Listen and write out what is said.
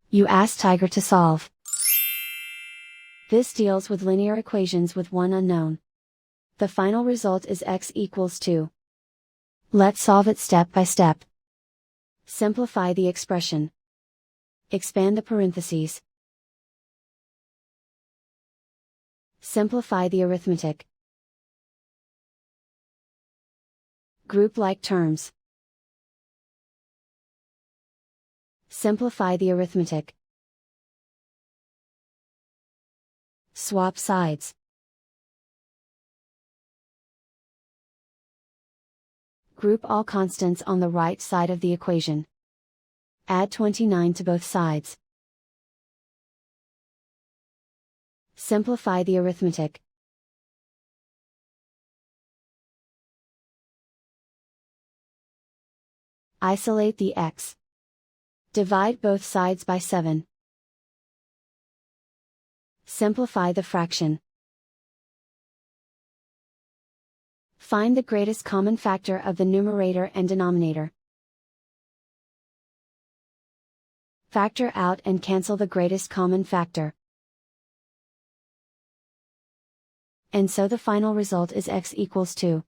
You ask Tiger to solve. This deals with linear equations with one unknown. The final result is x equals 2. Let's solve it step by step. Simplify the expression. Expand the parentheses. Simplify the arithmetic. Group like terms. Simplify the arithmetic. Swap sides. Group all constants on the right side of the equation. Add 29 to both sides. Simplify the arithmetic. Isolate the x. Divide both sides by 7. Simplify the fraction. Find the greatest common factor of the numerator and denominator. Factor out and cancel the greatest common factor. And so the final result is x equals 2.